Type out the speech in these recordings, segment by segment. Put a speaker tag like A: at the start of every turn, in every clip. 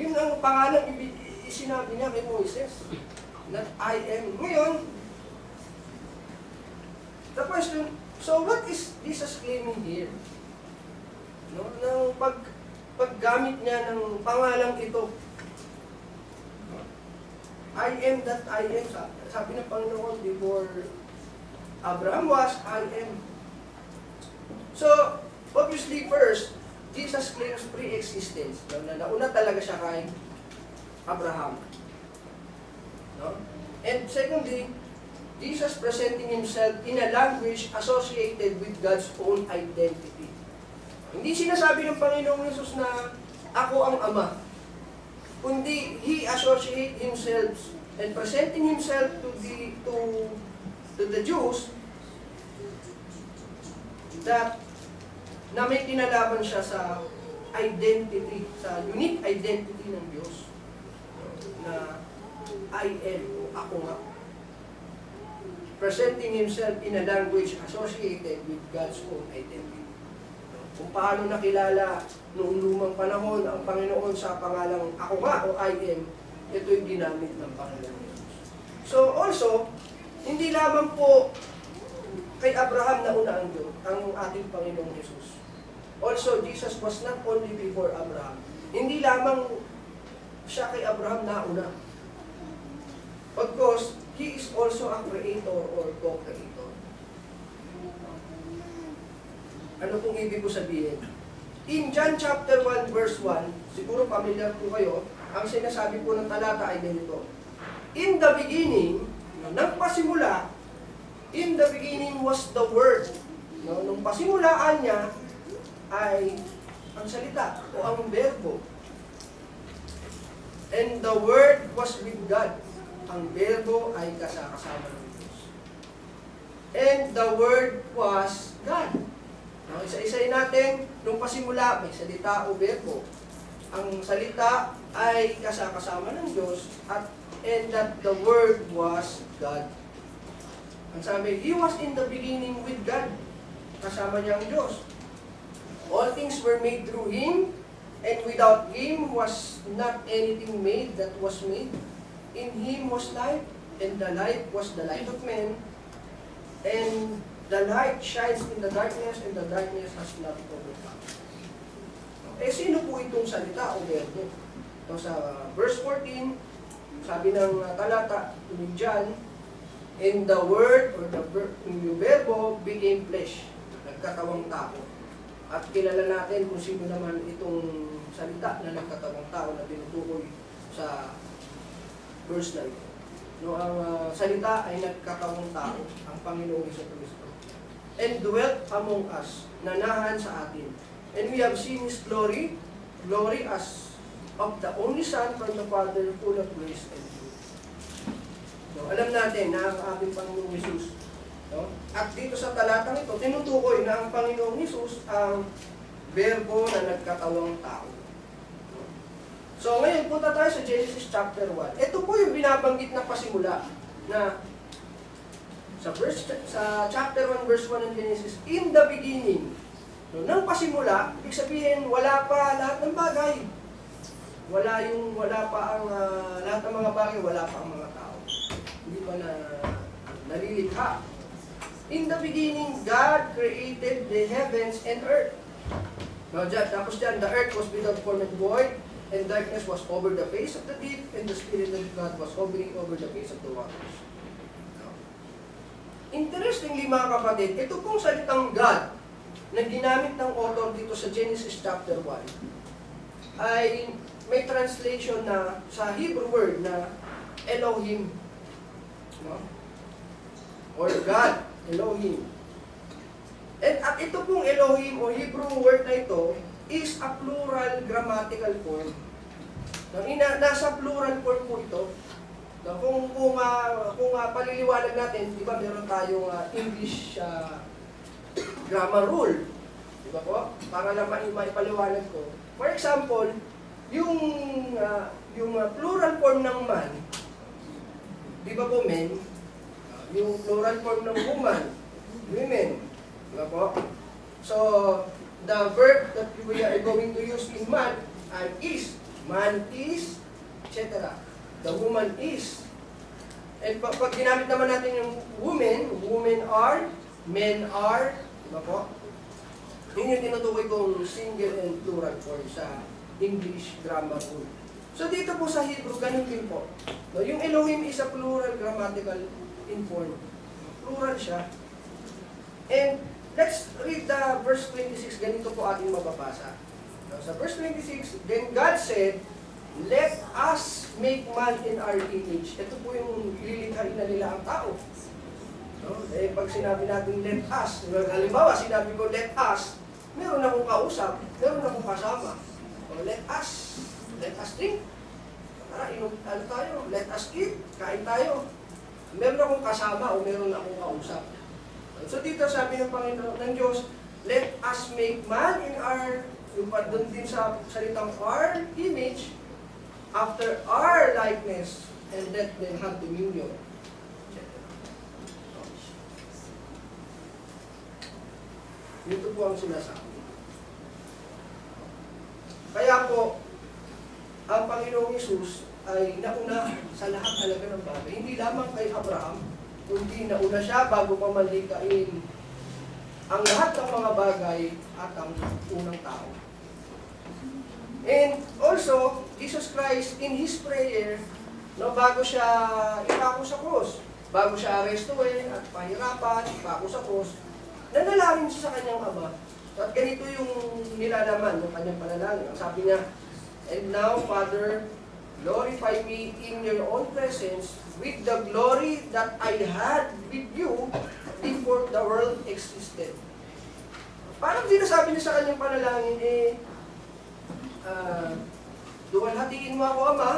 A: Yun ang pangalan sinabi niya kay Moises. That I am. Ngayon, the question, so what is Jesus claiming here? No, nang paggamit niya ng pangalang ito, I am that I am. Sabi ng Panginoon, before Abraham was, I am. So, obviously first, Jesus claims pre-existence. Nauna talaga siya kay Abraham. No? And secondly, Jesus presenting himself in a language associated with God's own identity. Hindi sinasabi ng Panginoong Hesus na ako ang Ama, kundi He associate Himself and presenting Himself to the Jews that na may kinalaman siya sa identity, sa unique identity ng Diyos na I am, o ako nga. Presenting Himself in a language associated with God's own identity. Kung paano nakilala noong lumang panahon ang Panginoon sa pangalang ako nga o I am, ito'y ginamit ng Panginoon Jesus. So also, hindi lamang po kay Abraham na una ang ating Panginoong Jesus. Also, Jesus was not only before Abraham. Hindi lamang siya kay Abraham na una. Because He is also a creator or co-creator. Ano pong ibig ko sabihin? In John chapter 1 verse 1, siguro familiar po kayo, ang sinasabi po ng talata ay ganito. In the beginning, nagpasimula, in the beginning was the Word. No, nung pasimulaan niya ay ang salita o ang verbo. And the Word was with God. Ang verbo ay kasama ng Diyos. And the Word was God. No, isa-isayin natin, nung pasimula, may salita o verbo. Ang salita ay kasama ng Diyos and that the Word was God. Ang sabi, He was in the beginning with God. Kasama niya ang Diyos. All things were made through Him, and without Him was not anything made that was made. In Him was life, and the life was the light of men, and the light shines in the darkness, and the darkness has not overcome. Eh, sino po itong salita o verbo? So, sa verse 14, sabi ng talata ni John, and the Word, or yung verbo, became flesh. Nagkatawang tao. At kilala natin kung sino naman itong salita na nagkatawang tao na tinutukoy sa verse na ito. No, ang salita ay nagkatawang tao, ang Panginoong Jesucristo. And dwelt among us, nanahan sa atin. And we have seen His glory as of the only Son from the Father, full of grace and truth. So, alam natin na ang ating Panginoong Jesus. No? At dito sa talatang ito, tinutukoy na ang Panginoong Jesus ang verbo na nagkatawang tao. So ngayon, punta tayo sa Genesis chapter 1. Ito po yung binabanggit na pasimula na sa chapter 1 verse 1 ng Genesis, in the beginning. So, nang pasimula, ibig sabihin, wala pa lahat ng bagay. Wala pa ang lahat ng mga bagay, wala pa ang mga tao. Hindi pa na nalilikha. In the beginning, God created the heavens and earth. Now, tapos dyan, the earth was without form and void, and darkness was over the face of the deep, and the Spirit of God was hovering over the face of the waters. Now, interestingly mga kapatid, ito pong salitang God na ginamit ng author dito sa Genesis chapter 1 ay may translation na sa Hebrew word na Elohim. No? Or God, Elohim. At ito pong Elohim o Hebrew word na ito is a plural grammatical form. Nasa plural form po ito. Kung paliliwanag natin, di ba meron tayong English grammar rule. Di ba po? Para lang maipaliwanag ko. For example, yung plural form ng man, di ba po men? Yung plural form ng woman, women. Di ba po? So, the verb that we are going to use in man is man is, etc. The woman is. And pag ginamit naman natin yung women are, men are, diba po? Yun yung tinutukoy kong single and plural form sa English grammar rule. So dito po sa Hebrew, ganun din po. No, yung Elohim is a plural grammatical form. Plural siya. And let's read the verse 26. Ganito po ating mababasa. No, sa verse 26, then God said, let us make man in our image. Ito po yung lilikhain na nila ang tao. No? Eh, pag sinabi natin let us, halimbawa sinabi ko let us, meron akong kausap, meron akong kasama. O, let us drink. Tara, ano tayo? Let us eat, kain tayo. Meron akong kasama o meron akong kausap. So dito sabi ng Panginoon ng Diyos, let us make man in our, yung doon din sa salitang our image, after our likeness, and let them have dominion. Dito po ang sinasabi. Kaya po, ang Panginoong Hesus ay nauna sa lahat talaga ng bagay. Hindi lamang kay Abraham, kundi nauna siya bago pa malikain ang lahat ng mga bagay at ang unang tao. And also, Jesus Christ in His prayer, no, bago siya ipako sa krus, bago siya arestuhin at pahirapan, ipako sa krus, nanalangin siya sa kanyang Ama. At ganito yung nilalaman ng kanyang panalangin. Sabi niya, and now, Father, glorify me in your own presence with the glory that I had with you before the world existed. Parang sinasabi niya sa kanyang panalangin, duwalhatiin mo ako, Ama,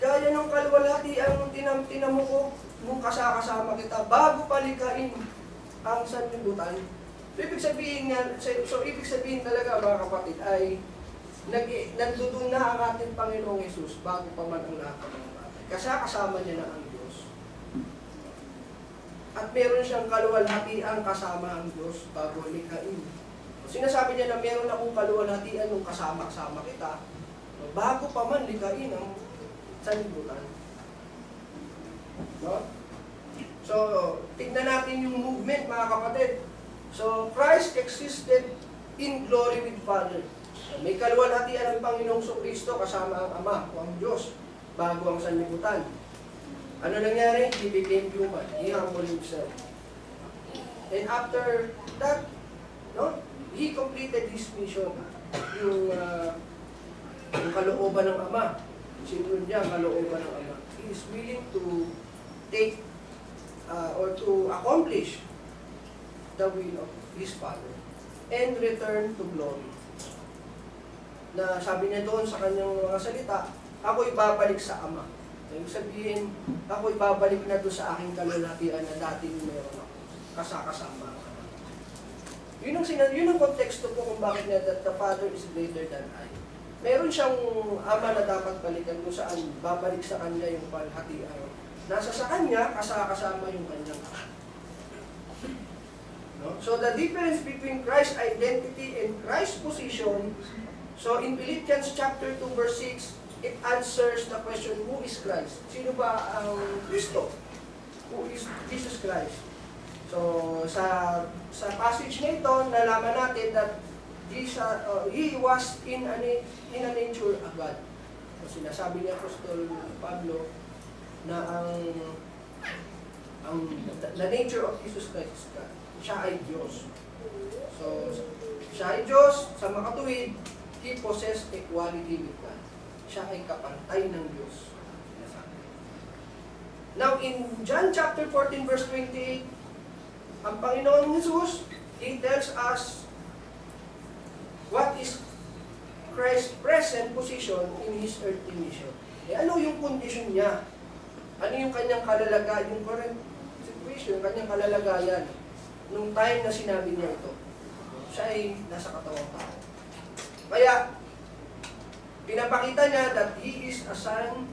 A: gaya ng kaluwalhati ang tinamo ko nung kasama kita bago palikain ang sanlibutan. So, ibig sabihin talaga, mga kapatid, ay nandudun na ang ating Panginoong Hesus bago pa man ang lahat ng mga bagay. Kasi kasama niya na ang Diyos. At meron siyang kaluwalhatian kasama ang Diyos bago likhain. Sinasabi niya na meron akong kaluwalhatian nung kasama-kasama kita bago pa man likhain ang sanlibutan. No? So, tignan natin yung movement, mga kapatid. So, Christ existed in glory with Father. May kaluwalhatian ang Panginoong Kristo kasama ang Ama o ang Diyos bago ang sanlibutan. Ano nangyari? He became human. He humbled himself. And after that, no, He completed His mission. Yung kalooban ng Ama. Sinunod niya ang kalooban ng Ama. He is willing to take or to accomplish the will of His Father and return to glory. Na sabi niya doon sa kanyang mga salita, ako ibabalik sa Ama. Ibig sabihin, ako ibabalik na doon sa aking kaluwalhatian na dati meron ako. Kasama ako. Yun ang konteksto po kung bakit niya that the Father is greater than I. Meron siyang Ama na dapat balikan kung saan babalik sa kanya yung kalhatian. Nasa sa kanya, kasama yung kanyang Ama. No? So the difference between Christ's identity and Christ's position, so in Philippians chapter 2 verse 6, it answers the question, who is Christ? Sino ba ang Kristo? Who is Jesus Christ? So sa passage na ito, nalaman natin that He was in a nature a God. So sinasabi ni Apostol Pablo na the nature of Jesus Christ is God. Siya ay Diyos. So, siya ay Diyos, sa makatuwid, He possessed equality with God. Siya ay kapantay ng Diyos. Now, in John chapter 14, verse 28, ang Panginoong Jesus, He tells us what is Christ's present position in His earthly mission. Ano yung condition niya? Ano yung kanyang kalalagayan, yung current situation, kanyang kalalagayan nung time na sinabi niya ito? Siya ay nasa katawang tao. Kaya, pinapakita niya that He is a Son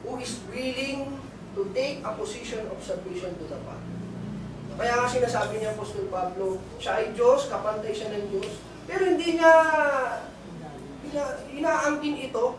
A: who is willing to take a position of submission to the Father. Kaya nga sinasabi niya, Apostol Pablo, siya ay Diyos, kapantay siya ng Diyos, pero hindi niya inaampin ito